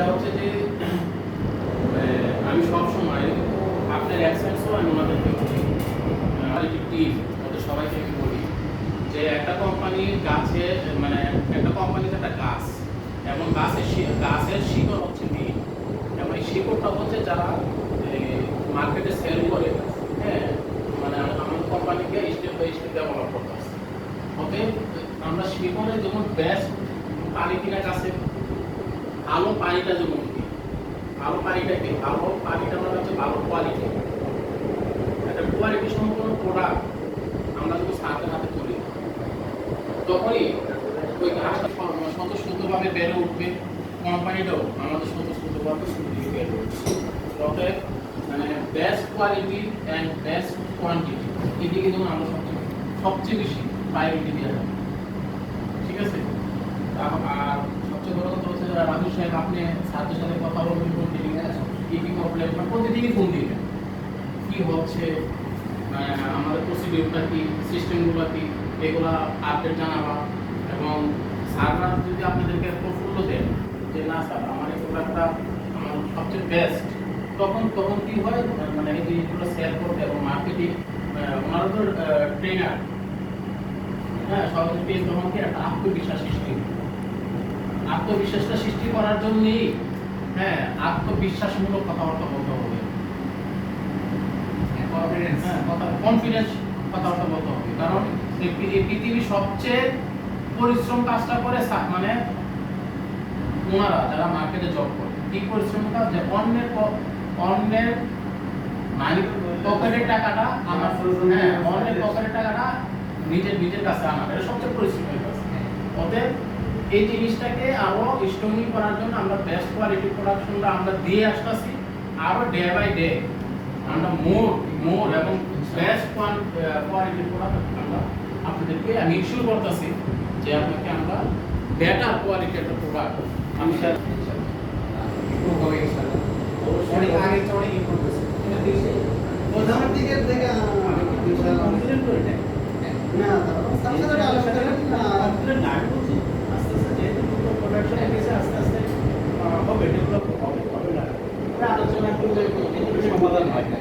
এটা হচ্ছে যে আমি সবসময় আপনার অ্যাকসেন্সও আমি ওনাদেরকে বলি, টিম ওদের সবাইকে আমি বলি যে একটা কোম্পানির গাছে মানে একটা কোম্পানিতে একটা গাছ এবং গাছের শিকড় হচ্ছে মেইন, এবং এই শিকড়টা হচ্ছে যারা মার্কেটে সেল করে, হ্যাঁ, মানে আমাদের কোম্পানিকে স্টেপ বাই স্টেপ ডেভেলপ করতে হবে। ওকে, আমরা শিকড়ে যেমন বেস্ট পানি কিনা গাছে ভালো পানিটা যেমন দিই, ভালো পানিটাকে ভালো পানিটা মানে হচ্ছে ভালো কোয়ালিটি, একটা কোয়ালিটি সম্পন্ন প্রোডাক্ট আমরা যদি সাথে হাতে তুলি তখনই ওই গাছটা স্বতঃস্ফূর্তভাবে বেড়ে উঠবে, কোম্পানিটাও আমাদের স্বতঃস্ফূর্তভাবে বেড়ে উঠবে। অতএব মানে best quality and best quantity এদিকে যেমন আমরা সবচেয়ে বেশি প্রায়োরিটি দেওয়া যাবে, ঠিক আছে। আর সবচেয়ে বড় কথা হচ্ছে রাজু সাহেব, আপনি ছাত্রের সাথে কথা বলবেন, কি কি প্রবলেম প্রতিদিনই ফোন দিবেন, কি হচ্ছে আমাদের প্রসিডিউরটা কি, সিস্টেমগুলো কি, এগুলা আপডেট জানাবা। এবং স্যাররা যদি আপনাদেরকে প্রফুল্ল দেন যে না স্যার আমার এই প্রোডাক্টটা আমার সবচেয়ে বেস্ট, তখন তখন কি হয় মানে এই জিনিসগুলো শেয়ার করতে এবং মার্কেটিং ওনারা তো ট্রেনার, হ্যাঁ, সবাই পেয়ে তখন কি একটা আত্মবিশ্বাস সৃষ্টি, আত্মবিশ্বাসটা সৃষ্টি করার জন্যই হ্যাঁ আত্মবিশ্বাসমূলক কথাবার্তা বলতে হবে, কনফিডেন্স কথাবার্তা বলতে হবে। কারণ এই পৃথিবীর সবচেয়ে পরিশ্রম কাজটা করে মানে ওনারা যারা মার্কেটে জব করে, কি পরিশ্রম কাজ, যে অন্যের মালিক পকেটের টাকাটা আমার, হ্যাঁ, অন্যের পকেটের টাকাটা নিজের কাছে আনা, এটা সবচেয়ে পরিশ্রমের কাজ। অতএব এই জিনিসটাকে আরো স্ট্রংলি করার জন্য আমরা বেস্ট কোয়ালিটি প্রোডাকশনটা আমরা দিয়ে আসতেছি, আরো ডে বাই ডে আমরা মোর এবং বেস্ট কোয়ালিটি প্রোডাক্ট আমরা আপনাদেরকে আমি ইনশিওর করতেছি যে আপনাকে আমরা বেটার কোয়ালিটি একটা প্রোডাক্ট আমি স্যার অনেক আগে তো অনেক ইমপ্রুভ হয়েছে। প্রধানের দিকের থেকে আমি কিন্তু ইনশাআল্লাহ কনফিডেন্ট করে নেয় না তার সাথে আলোচনা করেন না কনফিডেন্ট না, আমি বলছি আস্তে আস্তে যেহেতু প্রোডাকশন গেছে আস্তে আস্তে হবে, ডেভেলপ হবে না, আমরা আলোচনা করলে এগুলো সমাধান হয় না,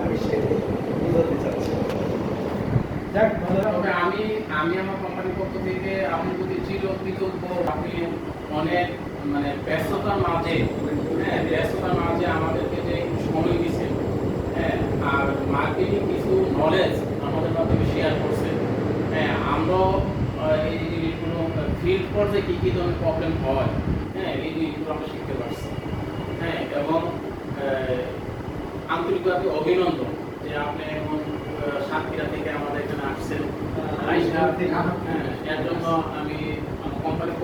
আমি সেটাই বোঝাতে চাচ্ছি। যাক ভালো, তবে আমি আমার কোম্পানির পক্ষ থেকে আপনি যদি চিরকৃতজ্ঞ, আপনি অনেক মানে ব্যস্ততার মাঝে, হ্যাঁ, ব্যস্ততার মাঝে আমাদেরকে যে সময় দিয়েছেন, হ্যাঁ, আর মার্কেটিং কিছু নলেজ আমাদের মাধ্যমে শেয়ার করছেন, হ্যাঁ, আমরাও এই জিনিসগুলো ফিল্ড পর্যায়ে কী কী ধরনের প্রবলেম হয়, হ্যাঁ, এই জিনিসগুলো আমরা শিখতে পারছি, হ্যাঁ, এবং আন্তরিকভাবে অভিনন্দন যে আপনি এখন সাতক্ষীরা থেকে আমাদের এখানে আসছেন, এর জন্য আমি আমার কোম্পানির